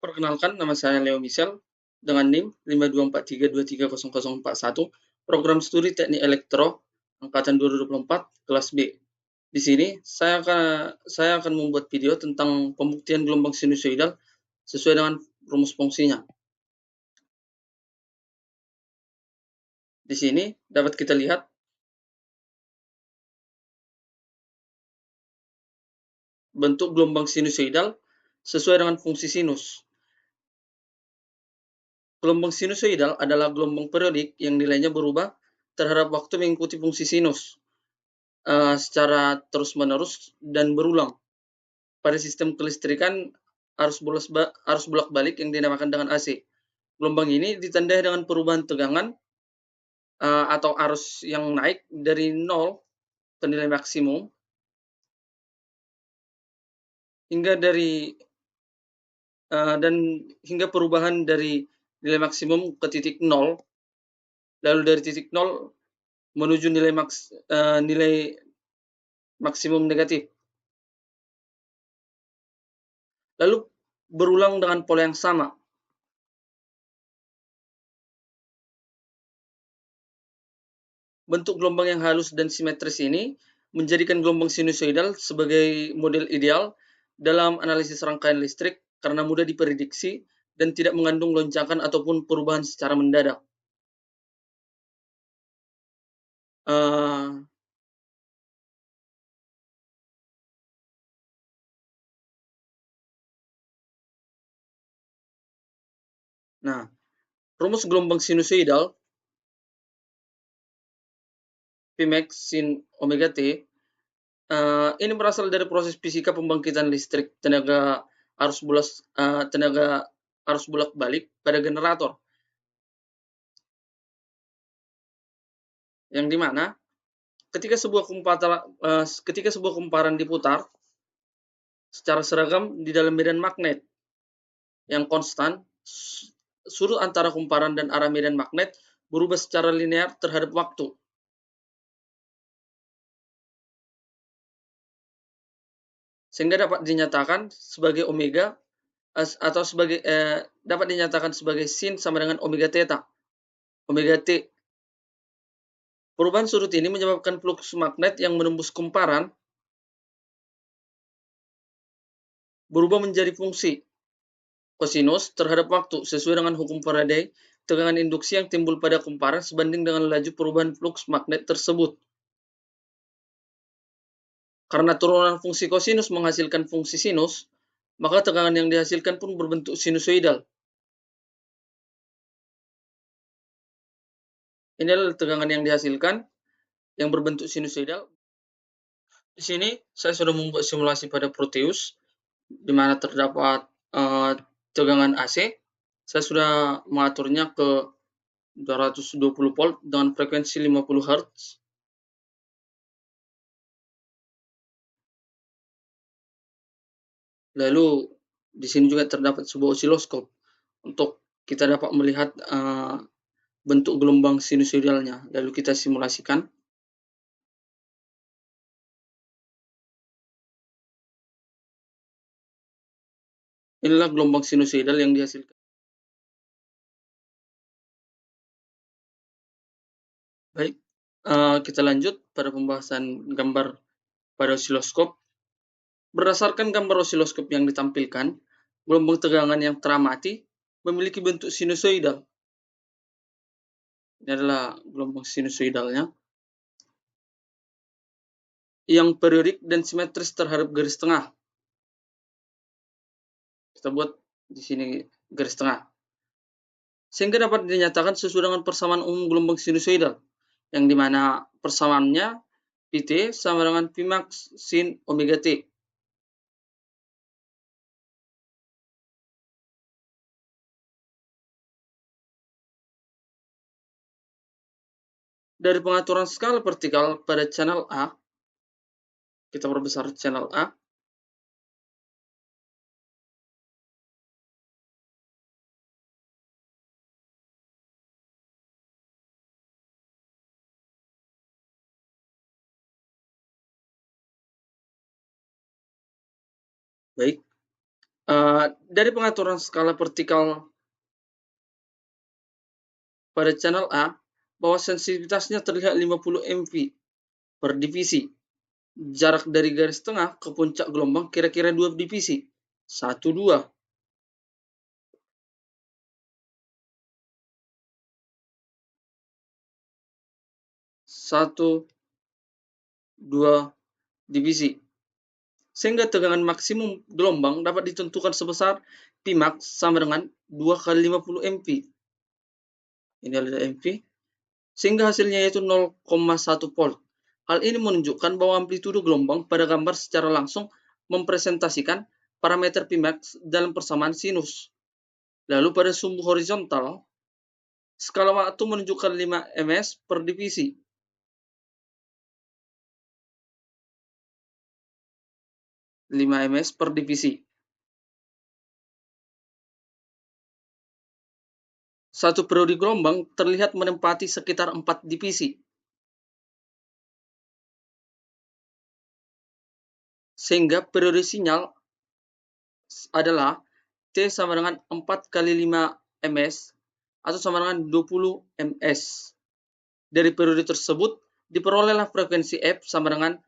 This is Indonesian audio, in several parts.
Perkenalkan, nama saya Leo Michel dengan NIM 5243230041, program studi Teknik Elektro angkatan 2024 kelas B. Di sini saya akan membuat video tentang pembuktian gelombang sinusoidal sesuai dengan rumus fungsinya. Di sini dapat kita lihat bentuk gelombang sinusoidal sesuai dengan fungsi sinus. Gelombang sinusoidal adalah gelombang periodik yang nilainya berubah terhadap waktu mengikuti fungsi sinus secara terus-menerus dan berulang. Pada sistem kelistrikan, arus bolak-balik yang dinamakan dengan AC. Gelombang ini ditandai dengan perubahan tegangan atau arus yang naik dari 0 ke nilai maksimum hingga perubahan dari nilai maksimum ke titik 0, lalu dari titik 0 menuju nilai maksimum negatif. Lalu berulang dengan pola yang sama. Bentuk gelombang yang halus dan simetris ini menjadikan gelombang sinusoidal sebagai model ideal dalam analisis rangkaian listrik karena mudah diprediksi dan tidak mengandung lonjakan ataupun perubahan secara mendadak. Nah, rumus gelombang sinusoidal Pmax sin omega T ini berasal dari proses fisika pembangkitan listrik tenaga arus bolak-balik pada generator, yang dimana ketika sebuah kumparan diputar secara seragam di dalam medan magnet yang konstan, sudut antara kumparan dan arah medan magnet berubah secara linear terhadap waktu. Sehingga dapat dinyatakan sebagai omega atau dapat dinyatakan sebagai sin sama dengan omega theta, omega T. Perubahan sudut ini menyebabkan flux magnet yang menembus kumparan berubah menjadi fungsi kosinus terhadap waktu sesuai dengan hukum Faraday. Tegangan induksi yang timbul pada kumparan sebanding dengan laju perubahan flux magnet tersebut. Karena turunan fungsi kosinus menghasilkan fungsi sinus, maka tegangan yang dihasilkan pun berbentuk sinusoidal. Ini adalah tegangan yang dihasilkan yang berbentuk sinusoidal. Di sini saya sudah membuat simulasi pada Proteus, di mana terdapat tegangan AC. Saya sudah mengaturnya ke 220 volt dengan frekuensi 50 Hz. Lalu di sini juga terdapat sebuah osiloskop untuk kita dapat melihat bentuk gelombang sinusoidalnya. Lalu kita simulasikan. Inilah gelombang sinusoidal yang dihasilkan. Baik, kita lanjut pada pembahasan gambar pada osiloskop. Berdasarkan gambar osiloskop yang ditampilkan, gelombang tegangan yang teramati memiliki bentuk sinusoidal. Ini adalah gelombang sinusoidalnya yang periodik dan simetris terhadap garis tengah. Kita buat di sini garis tengah. Sehingga dapat dinyatakan sesuai dengan persamaan umum gelombang sinusoidal, yang dimana persamaannya Pt sama dengan Pmax sin omega T. Dari pengaturan skala vertikal pada channel A, kita perbesar channel A. Baik, Dari pengaturan skala vertikal pada channel A, bahwa sensitivitasnya terlihat 50 mV per divisi. Jarak dari garis tengah ke puncak gelombang kira-kira 2 divisi. 1, 2. 1, 2 divisi. Sehingga tegangan maksimum gelombang dapat ditentukan sebesar Pmax sama dengan 2 kali 50 mV. Ini adalah mV. Sehingga hasilnya yaitu 0,1 volt. Hal ini menunjukkan bahwa amplitudo gelombang pada gambar secara langsung mempresentasikan parameter Pmax dalam persamaan sinus. Lalu pada sumbu horizontal, skala waktu menunjukkan 5 ms per divisi. 5 ms per divisi. Satu periode gelombang terlihat menempati sekitar 4 divisi. Sehingga periode sinyal adalah T sama dengan 4 kali 5 ms atau sama dengan 20 ms. Dari periode tersebut diperolehlah frekuensi F sama dengan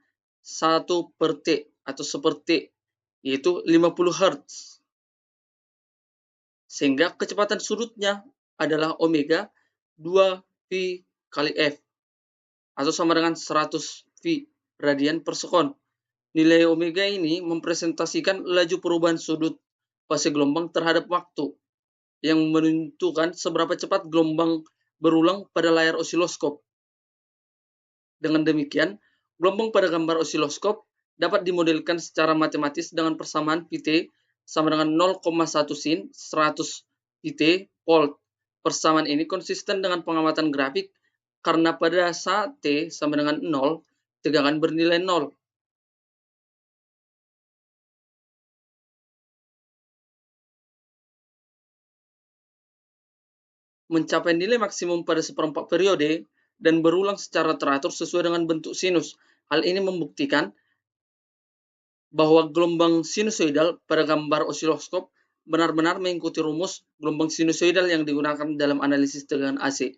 1 per T atau seperti yaitu 50 Hz. Sehingga kecepatan sudutnya adalah omega 2 V kali F atau sama dengan 100 V radian per sekon. Nilai omega ini mempresentasikan laju perubahan sudut fase gelombang terhadap waktu yang menentukan seberapa cepat gelombang berulang pada layar osiloskop. Dengan demikian, gelombang pada gambar osiloskop dapat dimodelkan secara matematis dengan persamaan Vt sama dengan 0,1 sin 100 Vt volt. Persamaan ini konsisten dengan pengamatan grafik karena pada saat T sama dengan 0, tegangan bernilai 0. Mencapai nilai maksimum pada seperempat periode dan berulang secara teratur sesuai dengan bentuk sinus. Hal ini membuktikan bahwa gelombang sinusoidal pada gambar osiloskop benar-benar mengikuti rumus gelombang sinusoidal yang digunakan dalam analisis tegangan AC.